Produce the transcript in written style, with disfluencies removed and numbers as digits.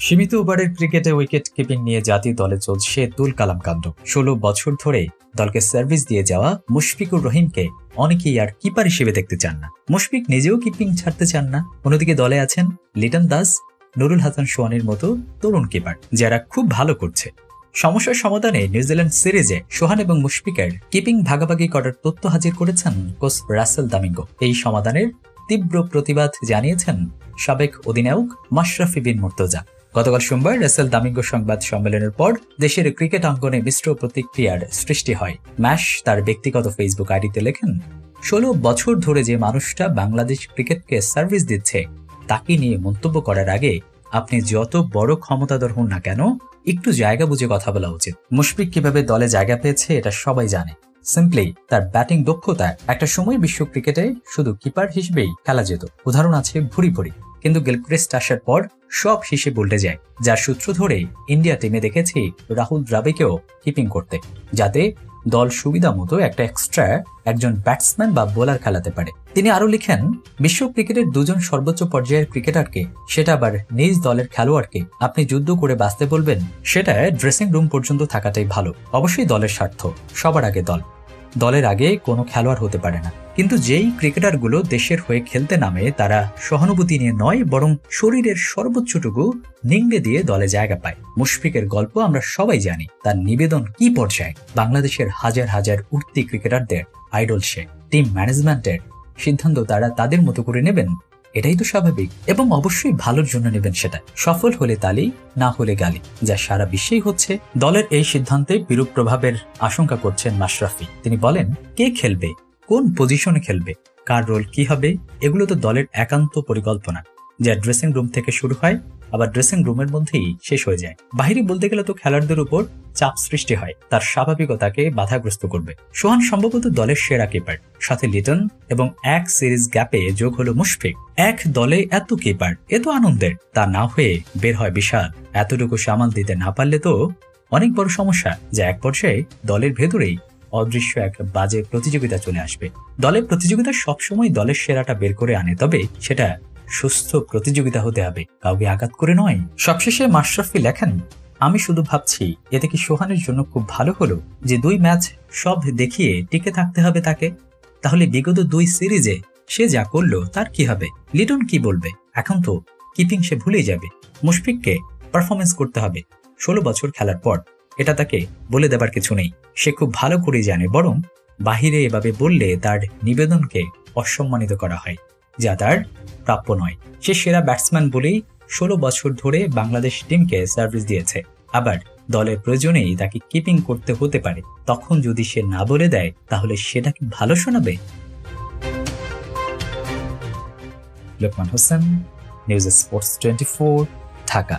সীমিত ওভারের ক্রিকেটে উইকেট কিপিং নিয়ে জাতীয় দলে চলছে তুল কালাম কাণ্ড। ১৬ বছর ধরে দলকে সার্ভিস দিয়ে যাওয়া মুশফিকুর রহিমকে অনেকেই আর কিপার হিসেবে দেখতে চান না। মুশফিক নিজেও কিপিং ছাড়তে চান না। অন্যদিকে দলে আছেন লিটন দাস, নুরুল হাসান সোহানের মতো তরুণ কিপার, যারা খুব ভালো করছে। সমস্যার সমাধানে নিউজিল্যান্ড সিরিজে সোহান এবং মুশফিকের কিপিং ভাগাভাগি করার তথ্য হাজির করেছেন কোচ রাসেল দামিঙ্গো। এই সমাধানের তীব্র প্রতিবাদ জানিয়েছেন সাবেক অধিনায়ক মাশরাফি বিন মুর্তজা। গতকাল সোমবার রাসেল দামিঙ্গো সংবাদ সম্মেলনের পর দেশের ক্রিকেট অঙ্গনে মিশ্র প্রতিক্রিয়ার সৃষ্টি হয়। ম্যাশ তার ব্যক্তিগত ফেসবুক আইডিতে লেখেন, ১৬ বছর ধরে যে মানুষটা বাংলাদেশ ক্রিকেটকে সার্ভিস দিচ্ছে তাকে নিয়ে মন্তব্য করার আগে আপনি যত বড় ক্ষমতাধর হন না কেন একটু জায়গা বুঝে কথা বলা উচিত। মুশফিক কিভাবে দলে জায়গা পেয়েছে এটা সবাই জানে। সিম্পলি তার ব্যাটিং দক্ষতা। একটা সময় বিশ্ব ক্রিকেটে শুধু কিপার হিসেবেই খেলা যেত। উদাহরণ আছে ভুরি ভুরি, কিন্তু গিলক্রিস্ট আসার পর সব হিসেবে উল্টে যায়। যার সূত্র ধরে ইন্ডিয়া টিমে দেখেছি রাহুল দ্রাবিড়কেও কিপিং করতে, যাতে দল সুবিধা মতো একটা এক্সট্রা একজন ব্যাটসম্যান বা বোলার খেলাতে পারে। তিনি আরো লিখেন, বিশ্ব ক্রিকেটের দুজন সর্বোচ্চ পর্যায়ের ক্রিকেটারকে, সেটা আবার নিজ দলের খেলোয়াড়কে আপনি যুদ্ধ করে বাঁচতে বলবেন, সেটা ড্রেসিং রুম পর্যন্ত থাকাটাই ভালো। অবশ্যই দলের স্বার্থ, সবার আগে দল। দলের আগে কোনো খেলোয়াড় হতে পারে না। কিন্তু যেই ক্রিকেটারগুলো দেশের হয়ে খেলতে নামে তারা সহানুভূতি নিয়ে নয়, বরং শরীরের সর্বোচ্চটুকু নিংড়ে দিয়ে দলে জায়গা পায়। মুশফিকের গল্প আমরা সবাই জানি। তার নিবেদন কি পর্যায়ে। বাংলাদেশের হাজার হাজার উঠতি ক্রিকেটারদের আইডল সে। টিম ম্যানেজমেন্টের সিদ্ধান্ত তারা তাদের মতো করে নেবেন, এটাই তো স্বাভাবিক, এবং অবশ্যই ভালোর জন্য নেবেন। সেটা সফল হলে তালি, না হলে গালি, যা সারা বিশ্বেই হচ্ছে। দলের এই সিদ্ধান্তে বিরূপ প্রভাবের আশঙ্কা করছেন মাশরাফি। তিনি বলেন, কে খেলবে, কোন পজিশনে খেলবে, কার রোল কি হবে, এগুলো তো দলের একান্ত পরিকল্পনা, যা ড্রেসিং রুম থেকে শুরু হয় আবার ড্রেসিং রুমের মধ্যেই শেষ হয়ে যায়। বাহিরে বলতে গেলে তো খেলোয়াড়দের উপর চাপ সৃষ্টি হয়, তার স্বাভাবিকতাকে বাধাগ্রস্ত করবে। সোহান সম্ভবত দলের সেরা কিপার, সাথে লিটন, এবং এক সিরিজ গ্যাপে যোগ হলো মুশফিক। এক দলে এত কিপার, এত আনন্দের। তা না হয়ে বের হয় বিশাল। এতটুকু সামাল দিতে না পারলে তো অনেক বড় সমস্যা, যা এক পর্যায়ে দলের ভেতরেই অদৃশ্য এক বাজে প্রতিযোগিতা চলে আসবে। দলের প্রতিযোগিতা সবসময় দলের সেরাটা বের করে আনে, তবে সেটা সুস্থ প্রতিযোগিতা হতে হবে, কাউকে আঘাত করে নয়। সবশেষে মাশরাফি লেখেন, আমি শুধু ভাবছি এতে কি সোহানের জন্য খুব ভালো হলো যে 2 ম্যাচ সব দেখিয়ে টিকে থাকতে হবে তাকে। তাহলে বিগত 2 সিরিজে সে যা করলো তার কি হবে? লিটন কি বলবে? এখন তো কিপিং সে ভুলে যাবে। মুশফিককে পারফরমেন্স করতে হবে 16 বছর খেলার পর, এটা তাকে বলে দেবার কিছু নেই। সে খুব ভালো করে জানে, বরং বাহিরে এভাবে বললে তার নিবেদনকে অসম্মানিত করা হয়, যা তার প্রাপ্য নয়। সে সেরা ব্যাটসম্যান বলেই 16 বছর ধরে বাংলাদেশ টিমকে সার্ভিস দিয়েছে। আবার দলের প্রয়োজনেই তাকে কিপিং করতে হতে পারে। তখন যদি সে না বলে দেয়, তাহলে সেটা কি ভালো শোনাবে? Lokman Hossain, news sports 24, Dhaka.